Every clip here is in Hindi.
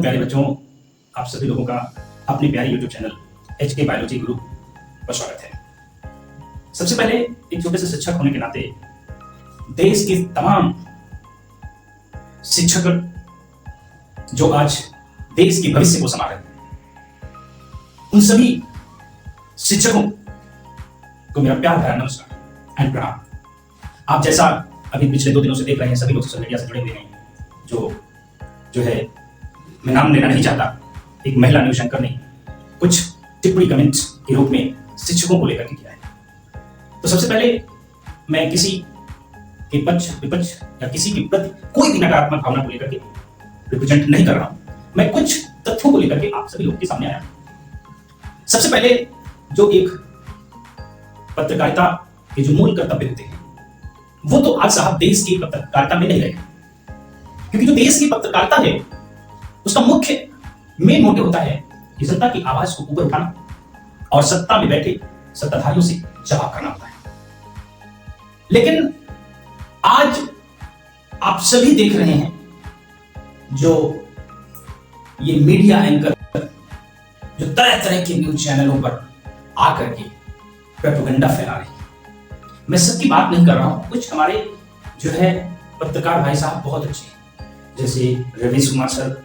प्यारे बच्चों, आप सभी लोगों का अपने प्यारे YouTube channel HK biology group पर स्वागत है। सबसे पहले एक छोटे से शिक्षक होने के नाते देश के तमाम शिक्षक जो आज देश के भविष्य को संभाल रहे हैं, उन सभी शिक्षकों को मेरा प्यार भरा नमस्कार एंड प्रणाम। आप जैसा अभी पिछले 2 दिनों से देख रहे हैं, सभी लोग सोशल मीडिया से जुड़े हुए हैं। जो है मैं नाम लेना नहीं चाहता, एक महिला न्यूज एंकर ने कुछ टिप्पणी कमेंट के रूप में शिक्षकों को लेकर के किया है। तो सबसे पहले मैं किसी के पक्ष विपक्ष या किसी के प्रति कोई भी नकारात्मक भावना को लेकर के रिप्रेजेंट नहीं कर रहा हूं। मैं कुछ तथ्यों को लेकर के आप सभी लोगों के सामने आया हूं। सबसे पहले जो एक पत्रकारिता के जो मूल कर्तव्य होते हैं, वो तो आज साहब देश की पत्रकारिता में नहीं रहे, क्योंकि जो देश की पत्रकारिता है उसका मुख्य मेन मोटिव होता है कि जनता की आवाज को ऊपर उठाना और सत्ता में बैठे सत्ताधारियों से जवाब करना होता है। लेकिन आज आप सभी देख रहे हैं जो ये मीडिया एंकर जो तरह तरह के न्यूज चैनलों पर आकर के प्रोपेगेंडा फैला रहे हैं। मैं सबकी बात नहीं कर रहा हूं, कुछ हमारे जो है पत्रकार भाई साहब बहुत अच्छे हैं, जैसे रवीश कुमार सर,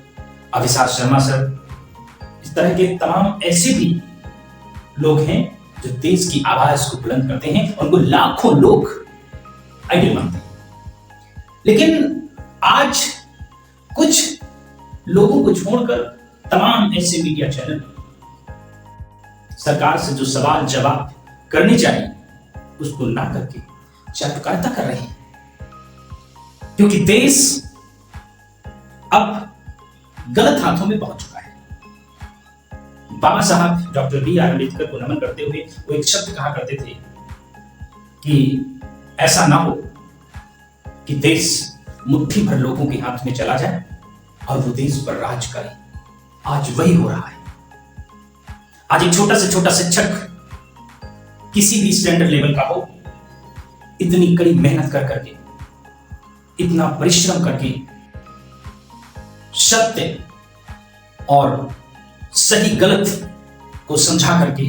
अभिषेक शर्मा सर, इस तरह के तमाम ऐसे भी लोग हैं जो देश की आवाज को बुलंद करते हैं, उनको लाखों लोग आइडियल मानते हैं। लेकिन आज कुछ लोगों को छोड़कर तमाम ऐसे मीडिया चैनल सरकार से जो सवाल जवाब करने चाहिए उसको ना करके चाटुकारिता कर रहे हैं, क्योंकि देश अब गलत हाथों में पहुंच चुका है। बाबा साहब डॉक्टर B.R. अम्बेडकर को नमन करते हुए वो एक शब्द कहा करते थे कि ऐसा ना हो कि देश मुट्ठी भर लोगों के हाथ में चला जाए और वो देश पर राज करे। आज वही हो रहा है। आज एक छोटा से छोटा शिक्षक किसी भी स्टैंडर्ड लेवल का हो, इतनी कड़ी मेहनत कर करके, इतना परिश्रम करके सत्य और सही गलत को समझा करके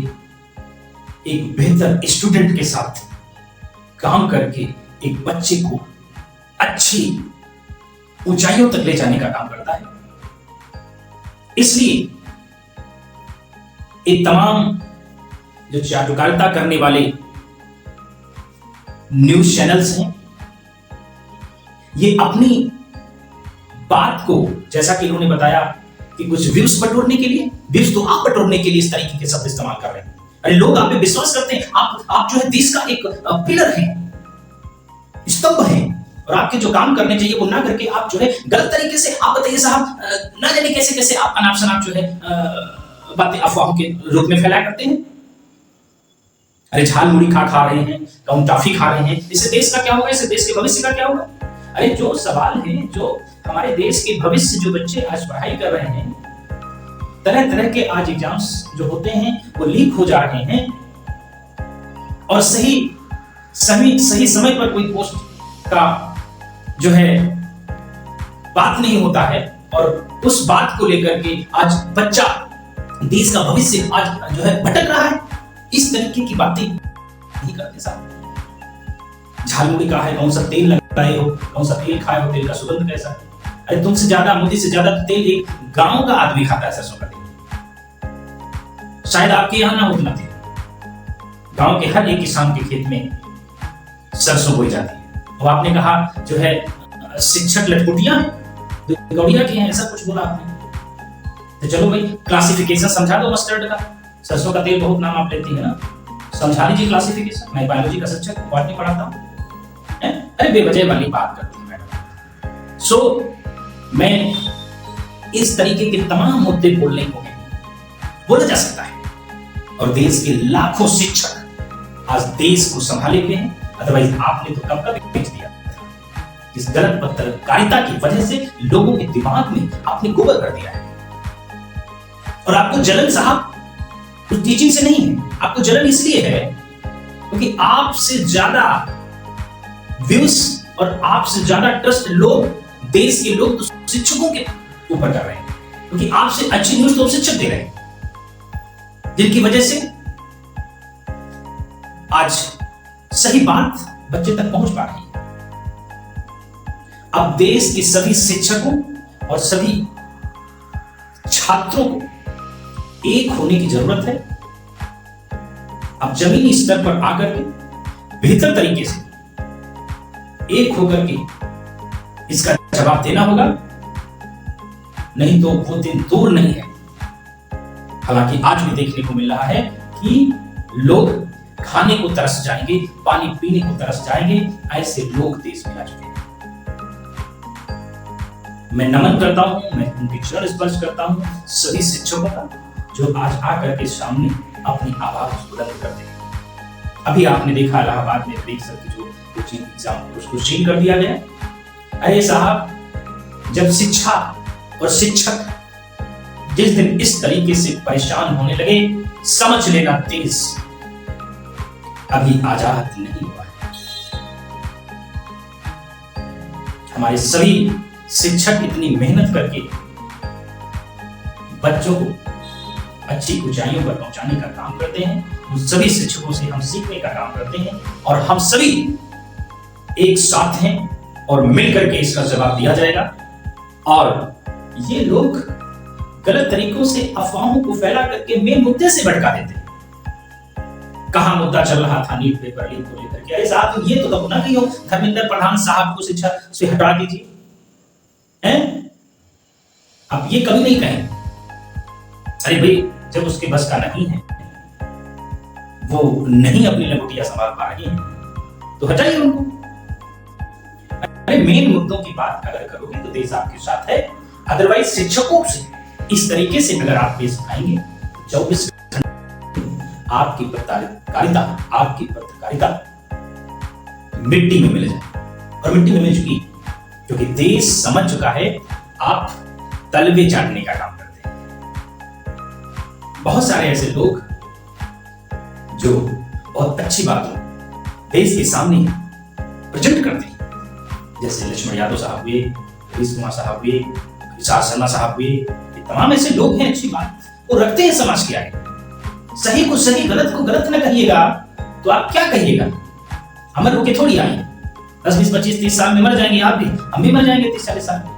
एक बेहतर स्टूडेंट के साथ काम करके एक बच्चे को अच्छी ऊंचाइयों तक ले जाने का काम करता है। इसलिए ये तमाम जो चाटुकारिता करने वाले न्यूज चैनल्स हैं, ये अपनी बात को, जैसा कि इन्होंने बताया कि कुछ व्यूज बटोरने के लिए, व्यूज तो आप बटोरने के लिए इस तरीके के शब्द इस्तेमाल कर रहे हैं। अरे लोग आप पे विश्वास करते हैं, आप जो है देश का एक पिलर हैं, स्तंभ हैं, और आपके जो काम करने चाहिए वो ना करके आप जो है गलत तरीके से, आप बताइए साहब, ना जाने कैसे कैसे आप अनाप शनाप जो है बातें अफवाहों के रूप में फैलाया करते हैं। अरे झाल मुड़ी खा रहे हैं, कौन टॉफी खा रहे हैं, इससे देश का क्या होगा, इससे देश के भविष्य का क्या होगा? अरे जो सवाल है, जो हमारे देश के भविष्य, जो बच्चे आज पढ़ाई कर रहे हैं, तरह तरह के आज एग्जाम्स जो होते हैं वो लीक हो जा रहे हैं, और सही समय पर कोई पोस्ट का जो है बात नहीं होता है, और उस बात को लेकर के आज बच्चा, देश का भविष्य आज जो है भटक रहा है। इस तरीके की बातें नहीं करते साहब। झालमुड़ी कहा है, कौन सा तेल लगाए हो, कौन सा तेल खाए हो, तेल का सुगंध कैसा है? अरे तुमसे ज्यादा, मुझे से ज्यादा तेल एक गांव का आदमी खाता है, सरसों का तेल। शायद आपके यहां ना उतना तेल। गांव के हर एक किसान के खेत में सरसों बोई जाती है। और आपने कहा जो है शिक्षक लटपुटियां हैं, गौड़िया की हैं, ऐसा कुछ बोला आपने। तो चलो भाई, क्लासिफिकेशन समझा दो मस्टर्ड का। सरसों का तेल बहुत नाम आप लेती है ना, समझा लीजिए क्लासिफिकेशन। मैं बायोलॉजी का शिक्षक हूं, नहीं पढ़ाता हूं। अरे बेवजह वाली बात करती है मैडम। सो मैं इस तरीके के तमाम मुद्दे बोलने को बोला जा सकता है, और देश के लाखों शिक्षक आज देश को संभाले हुए हैं। अदरवाइज आपने तो कब कब बेच दिया। इस गलत पत्रकारिता की वजह से लोगों के दिमाग में आपने गोबर कर दिया है, और आपको जलन साहब उस टीचिंग से नहीं है। आपको जलन इसलिए है क्योंकि आपसे ज्यादा व्यूज और आपसे ज्यादा ट्रस्ट लोग, देश के लोग तो शिक्षकों के ऊपर कर रहे हैं। क्योंकि आपसे अच्छी न्यूज तो शिक्षक दे रहे हैं, जिनकी वजह से आज सही बात बच्चे तक पहुंच पा रही है। अब देश के सभी शिक्षकों और सभी छात्रों को एक होने की जरूरत है। अब जमीनी स्तर पर आकर के बेहतर तरीके से एक होकर के इसका जवाब देना होगा, नहीं तो वो दिन दूर नहीं है। हालांकि आज भी देखने को मिल रहा है कि लोग खाने को तरस जाएंगे, पानी पीने को तरस जाएंगे, ऐसे लोग देश में आ चुके हैं। मैं नमन करता हूं, मैं उनके चरण स्पर्श करता हूं सभी शिक्षकों का, जो आज आकर के सामने अपनी आवाज बुलंद करते हैं। अभी आपने देखा इलाहाबाद में ब्रेक सर की जो कोचिंग एग्जाम उसको चेंज कर दिया गया। अरे साहब, जब शिक्षा और शिक्षक जिस दिन इस तरीके से परेशान होने लगे, समझ लेना देश अभी आजाद नहीं हुआ है। हमारे सभी शिक्षक इतनी मेहनत करके बच्चों को अच्छी ऊंचाइयों पर पहुंचाने का काम करते हैं। उन सभी शिक्षकों से हम सीखने का काम करते हैं और हम सभी एक साथ हैं और मिलकर के इसका जवाब दिया जाएगा। और ये लोग गलत तरीकों से अफवाहों को फैला करके मेन मुद्दे से भटका देते हैं। कहां मुद्दा चल रहा था नीट पेपर लीक को लेकर के, अरे साहब ये तो ना कि धर्मेंद्र प्रधान साहब को शिक्षा से हटा दीजिए, हैं? आप ये कभी नहीं कहें। अरे भाई, जब उसके बस का नहीं है, वो नहीं अपनी लंगोटियां संभाल पा रही हैं, तो हटाइए उनको। अरे मेन मुद्दों की बात अगर करोगे तो देश आपके साथ है। अदरवाइज शिक्षकों से इस तरीके से अगर आप पेश आएंगे तो 24 आपकी पत्रकारिता मिट्टी में मिल जाए, और मिट्टी में मिल चुकी, क्योंकि देश समझ चुका है आप तलवे चाटने का काम करते हैं। बहुत सारे ऐसे लोग जो बहुत अच्छी बातों देश के सामने प्रेजेंट करते हैं, जैसे लक्ष्मण यादव साहब हुए, हरीश कुमार साहब हुए, विशाल शर्मा साहब हुए, ये तमाम ऐसे लोग हैं अच्छी बात वो रखते हैं समाज के आगे। सही को सही, गलत को गलत न कहिएगा तो आप क्या कहिएगा? अमर होके थोड़ी आएंगे, 10, 20, 25, 30 साल में मर जाएंगे, आप भी, हम भी मर जाएंगे 30-40 साल में।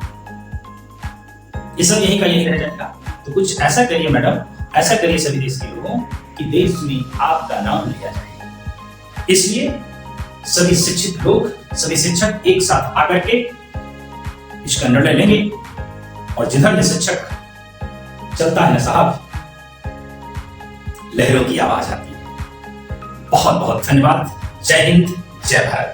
ये सब यही का यही रह जाएगा। तो कुछ ऐसा करिए मैडम, ऐसा करिए सभी देश के लोगों कि देश में आपका नाम लिया जाए। इसलिए सभी शिक्षित लोग, सभी शिक्षक एक साथ आकर के इसका निर्णय लेंगे, और जिधर में शिक्षक चलता है ना साहब, लहरों की आवाज आती है। बहुत बहुत धन्यवाद। जय हिंद, जय भारत।